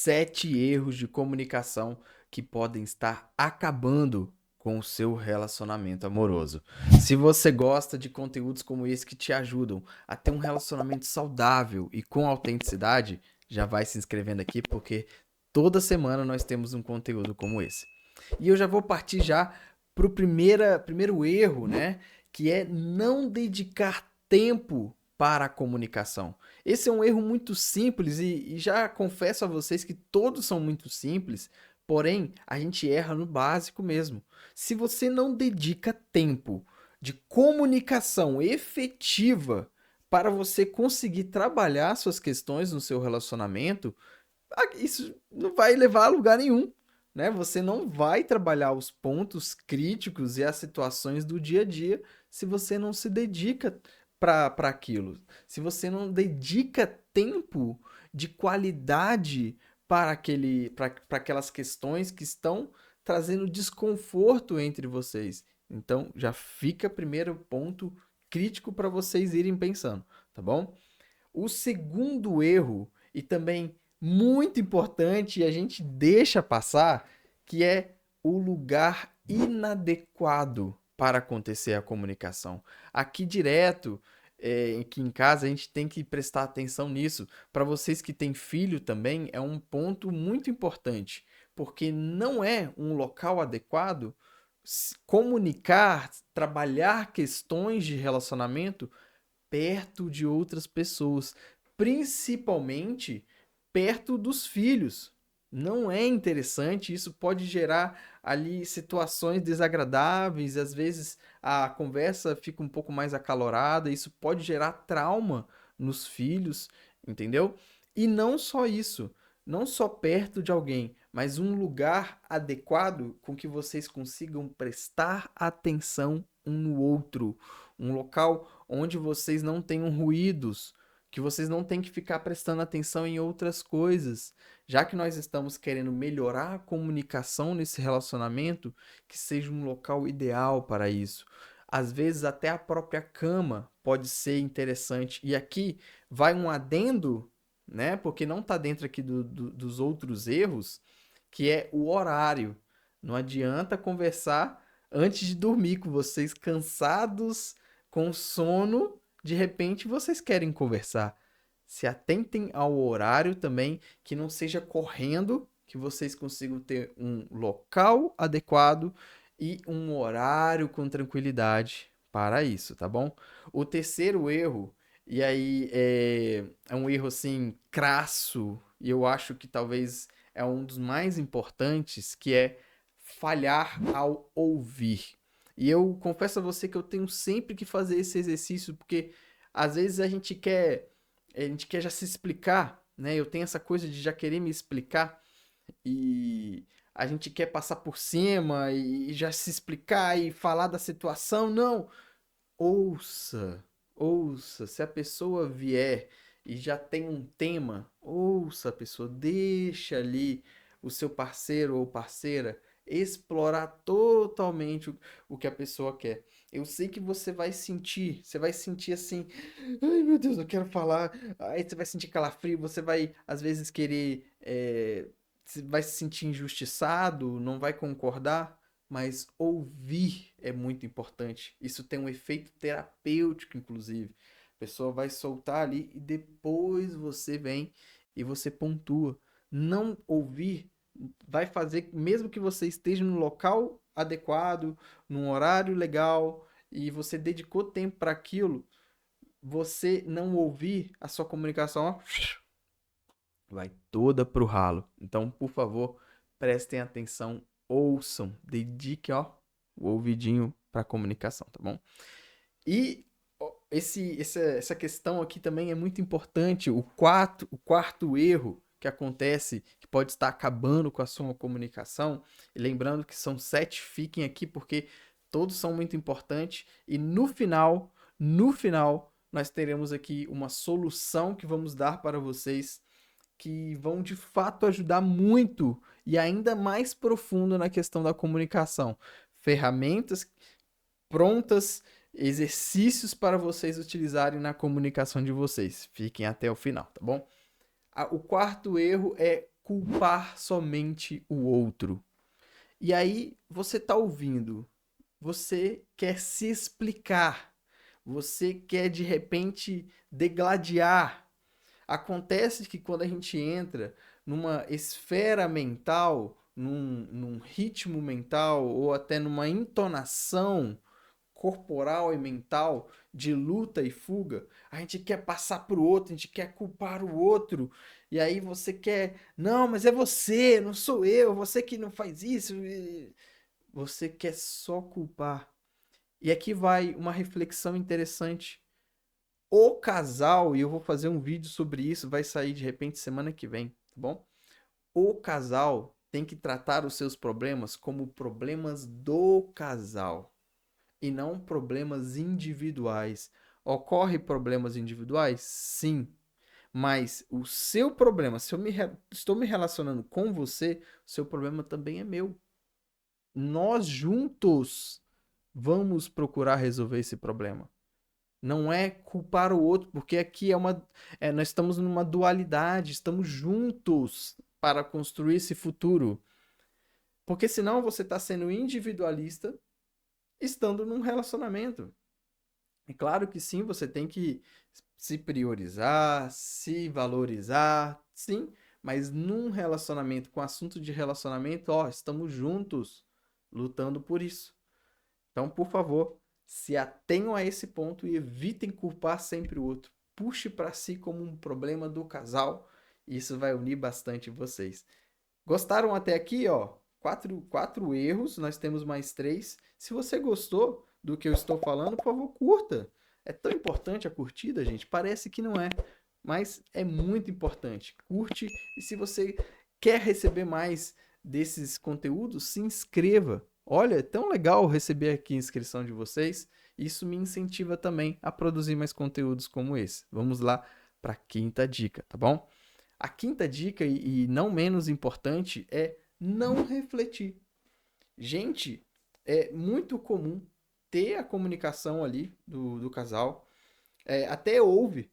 7 erros de comunicação que podem estar acabando com o seu relacionamento amoroso. Se você gosta de conteúdos como esse que te ajudam a ter um relacionamento saudável e com autenticidade, já vai se inscrevendo aqui porque toda semana nós temos um conteúdo como esse. E eu já vou partir já para o primeiro erro, né? Que é não dedicar tempo para a comunicação. Esse é um erro muito simples e já confesso a vocês que todos são muito simples, porém a gente erra no básico mesmo. Se você não dedica tempo de comunicação efetiva para você conseguir trabalhar suas questões no seu relacionamento, isso não vai levar a lugar nenhum, né? Você não vai trabalhar os pontos críticos e as situações do dia a dia se você não se dedica para aquilo. Se você não dedica tempo de qualidade para aquelas questões que estão trazendo desconforto entre vocês. Então, já fica primeiro ponto crítico para vocês irem pensando, tá bom? O segundo erro, e também muito importante, e a gente deixa passar, que é o lugar inadequado para acontecer a comunicação. Aqui direto, aqui em casa, a gente tem que prestar atenção nisso. Para vocês que têm filho também, é um ponto muito importante, porque não é um local adequado comunicar, trabalhar questões de relacionamento perto de outras pessoas, principalmente perto dos filhos. Não é interessante, isso pode gerar ali situações desagradáveis, às vezes a conversa fica um pouco mais acalorada, isso pode gerar trauma nos filhos, entendeu? E não só isso, não só perto de alguém, mas um lugar adequado com que vocês consigam prestar atenção um no outro, um local onde vocês não tenham ruídos, que vocês não tenham que ficar prestando atenção em outras coisas. Já que nós estamos querendo melhorar a comunicação nesse relacionamento, que seja um local ideal para isso. Às vezes até a própria cama pode ser interessante. E aqui vai um adendo, né? Porque não está dentro aqui dos outros erros, que é o horário. Não adianta conversar antes de dormir com vocês cansados, com sono, de repente vocês querem conversar. Se atentem ao horário também, que não seja correndo, que vocês consigam ter um local adequado e um horário com tranquilidade para isso, tá bom? O terceiro erro, e aí é um erro assim crasso, e eu acho que talvez é um dos mais importantes, que é falhar ao ouvir. E eu confesso a você que eu tenho sempre que fazer esse exercício, porque às vezes a gente quer já se explicar, né? Eu tenho essa coisa de já querer me explicar e a gente quer passar por cima e já se explicar e falar da situação. Não, ouça, ouça. Se a pessoa vier e já tem um tema, ouça a pessoa, deixa ali o seu parceiro ou parceira explorar totalmente o que a pessoa quer. Eu sei que você vai sentir assim, ai meu Deus, eu quero falar. Aí você vai sentir calafrio, você vai às vezes querer, você vai se sentir injustiçado, não vai concordar. Mas ouvir é muito importante. Isso tem um efeito terapêutico, inclusive. A pessoa vai soltar ali e depois você vem e você pontua. Não ouvir vai fazer, mesmo que você esteja no local adequado, num horário legal e você dedicou tempo para aquilo, você não ouvir a sua comunicação, ó, vai toda pro ralo. Então, por favor, prestem atenção, ouçam, dedique, ó, o ouvidinho para comunicação, tá bom? E ó, essa questão aqui também é muito importante. O quarto erro que acontece, que pode estar acabando com a sua comunicação, e lembrando que são 7, fiquem aqui porque todos são muito importantes. E no final, nós teremos aqui uma solução que vamos dar para vocês que vão de fato ajudar muito e ainda mais profundo na questão da comunicação. Ferramentas prontas, exercícios para vocês utilizarem na comunicação de vocês. Fiquem até o final, tá bom? O quarto erro é culpar somente o outro. E aí você tá ouvindo, você quer se explicar, você quer de repente degladiar. Acontece que quando a gente entra numa esfera mental, num ritmo mental ou até numa entonação corporal e mental de luta e fuga, a gente quer passar para o outro, a gente quer culpar o outro, e aí você quer, não, mas é você, não sou eu, você que não faz isso, você quer só culpar. E aqui vai uma reflexão interessante. O casal, e eu vou fazer um vídeo sobre isso, vai sair de repente semana que vem, tá bom? O casal tem que tratar os seus problemas como problemas do casal e não problemas individuais. Ocorre problemas individuais? Sim. Mas o seu problema, se eu estou me relacionando com você, o seu problema também é meu. Nós juntos vamos procurar resolver esse problema. Não é culpar o outro, porque aqui nós estamos numa dualidade, estamos juntos para construir esse futuro. Porque senão você está sendo individualista estando num relacionamento. É claro que sim, você tem que se priorizar, se valorizar, sim, mas num relacionamento, com assunto de relacionamento, ó, estamos juntos lutando por isso. Então, por favor, se atenham a esse ponto e evitem culpar sempre o outro. Puxe para si como um problema do casal e isso vai unir bastante vocês. Gostaram até aqui, ó? Quatro erros, nós temos mais três. Se você gostou do que eu estou falando, por favor, curta. É tão importante a curtida, gente? Parece que não é, mas é muito importante. Curte e se você quer receber mais desses conteúdos, se inscreva. Olha, é tão legal receber aqui a inscrição de vocês. Isso me incentiva também a produzir mais conteúdos como esse. Vamos lá para a quinta dica, tá bom? A quinta dica, e não menos importante, é não refletir. Gente, é muito comum ter a comunicação ali do casal. Até ouve,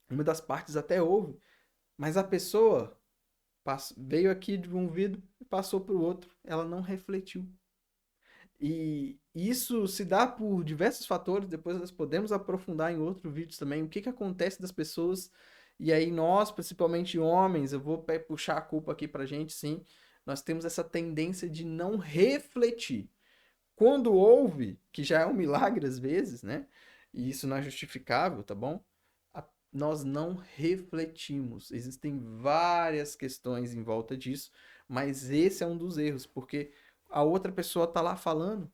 uma das partes até ouve, mas a pessoa veio aqui de um vidro e passou para o outro. Ela não refletiu. E isso se dá por diversos fatores, depois nós podemos aprofundar em outros vídeos também, o que que acontece das pessoas, e aí nós, principalmente homens, eu vou puxar a culpa aqui pra gente, sim, nós temos essa tendência de não refletir. Quando houve, que já é um milagre às vezes, né? E isso não é justificável, tá bom? Nós não refletimos. Existem várias questões em volta disso, mas esse é um dos erros, porque a outra pessoa tá lá falando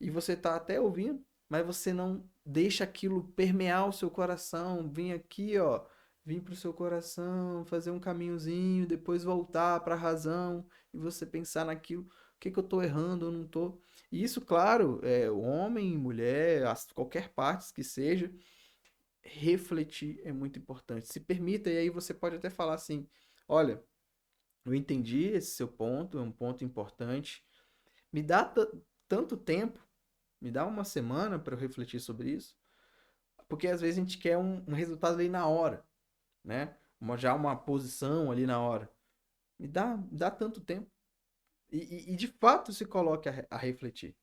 e você tá até ouvindo, mas você não deixa aquilo permear o seu coração, vir aqui, ó, vir pro seu coração, fazer um caminhozinho, depois voltar para a razão e você pensar naquilo, o que que eu tô errando ou não tô. E isso, claro, homem, mulher, qualquer parte que seja, refletir é muito importante. Se permita, e aí você pode até falar assim: olha, eu entendi esse seu ponto, é um ponto importante. Me dá tanto tempo, me dá uma semana para eu refletir sobre isso, porque às vezes a gente quer um resultado ali na hora, né? Já uma posição ali na hora. Me dá tanto tempo. E de fato se coloque a refletir.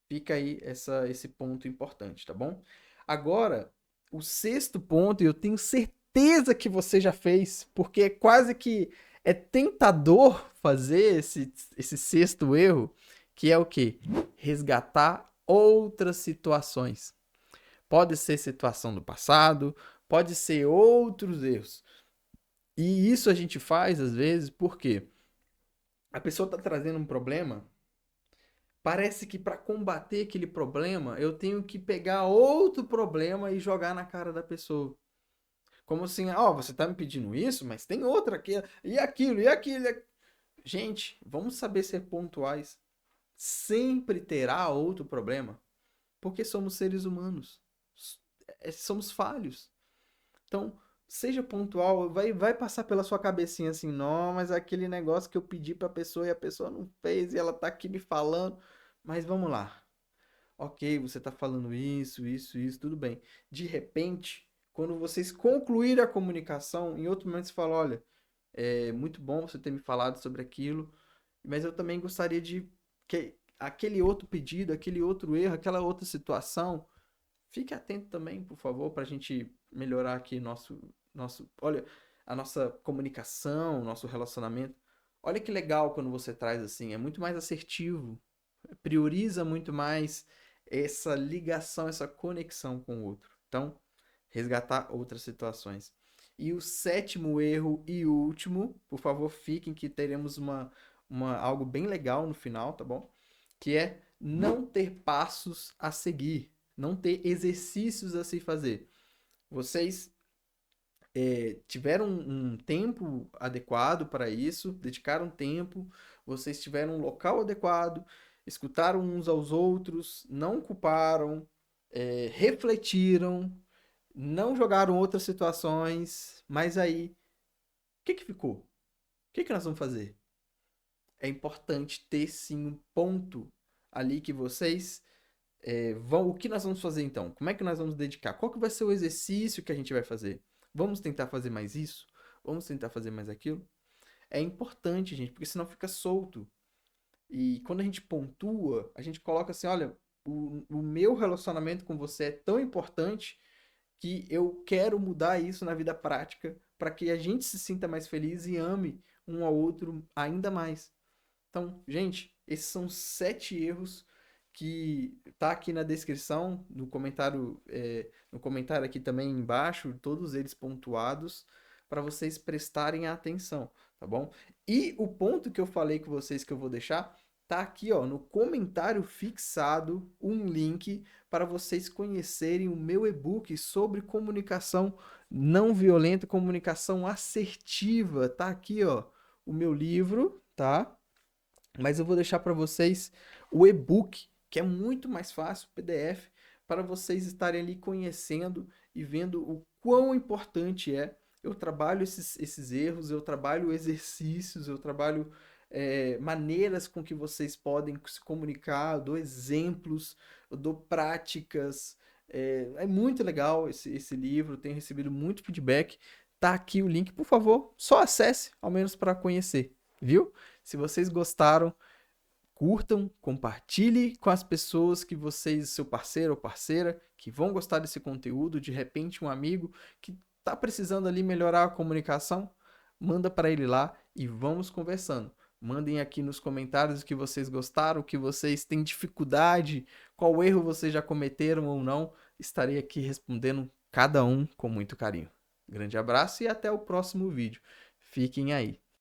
Fica aí esse ponto importante, tá bom? Agora, o sexto ponto, e eu tenho certeza que você já fez, porque é quase que é tentador fazer esse sexto erro, que é o quê? Resgatar outras situações. Pode ser situação do passado, pode ser outros erros. E isso a gente faz às vezes porque a pessoa está trazendo um problema. Parece que para combater aquele problema, eu tenho que pegar outro problema e jogar na cara da pessoa. Como assim, ó, você tá me pedindo isso, mas tem outra aqui, e aquilo, e aquilo. Gente, vamos saber ser pontuais. Sempre terá outro problema, porque somos seres humanos. Somos falhos. Então, seja pontual, vai passar pela sua cabecinha assim, não, mas aquele negócio que eu pedi pra pessoa e a pessoa não fez e ela tá aqui me falando. Mas vamos lá. Ok, você tá falando isso, tudo bem. De repente, quando vocês concluírem a comunicação, em outro momento você fala, olha, É muito bom você ter me falado sobre aquilo, mas eu também gostaria de que aquele outro pedido, aquele outro erro, aquela outra situação, fique atento também, por favor, para a gente melhorar aqui olha, a nossa comunicação, nosso relacionamento. Olha que legal quando você traz assim, é muito mais assertivo, prioriza muito mais essa ligação, essa conexão com o outro. Então, resgatar outras situações. E o sétimo erro e último, por favor, fiquem que teremos algo bem legal no final, tá bom? Que é não ter passos a seguir, não ter exercícios a se fazer. Vocês tiveram um tempo adequado para isso, dedicaram tempo, vocês tiveram um local adequado, escutaram uns aos outros, não culparam, refletiram, não jogaram outras situações, mas aí, o que ficou? O que nós vamos fazer? É importante ter sim um ponto ali que vocês o que nós vamos fazer então? Como é que nós vamos dedicar? Qual que vai ser o exercício que a gente vai fazer? Vamos tentar fazer mais isso? Vamos tentar fazer mais aquilo? É importante, gente, porque senão fica solto. E quando a gente pontua, a gente coloca assim, olha, o meu relacionamento com você é tão importante que eu quero mudar isso na vida prática para que a gente se sinta mais feliz e ame um ao outro ainda mais. Então, gente, esses são 7 erros que tá aqui na descrição, no comentário aqui também embaixo, todos eles pontuados para vocês prestarem atenção, tá bom? E o ponto que eu falei com vocês que eu vou deixar tá aqui, ó, no comentário fixado um link para vocês conhecerem o meu e-book sobre comunicação não violenta, comunicação assertiva. Tá aqui, ó, o meu livro, tá? Mas eu vou deixar para vocês o e-book, que é muito mais fácil, PDF, para vocês estarem ali conhecendo e vendo o quão importante é. Eu trabalho esses erros, eu trabalho exercícios, eu trabalho maneiras com que vocês podem se comunicar, eu dou exemplos, eu dou práticas. É muito legal esse livro, tenho recebido muito feedback. Tá aqui o link, por favor, só acesse, ao menos para conhecer, viu? Se vocês gostaram, curtam, compartilhe com as pessoas que vocês, seu parceiro ou parceira, que vão gostar desse conteúdo, de repente um amigo que está precisando ali melhorar a comunicação, manda para ele lá e vamos conversando. Mandem aqui nos comentários o que vocês gostaram, o que vocês têm dificuldade, qual erro vocês já cometeram ou não. Estarei aqui respondendo cada um com muito carinho. Grande abraço e até o próximo vídeo. Fiquem aí.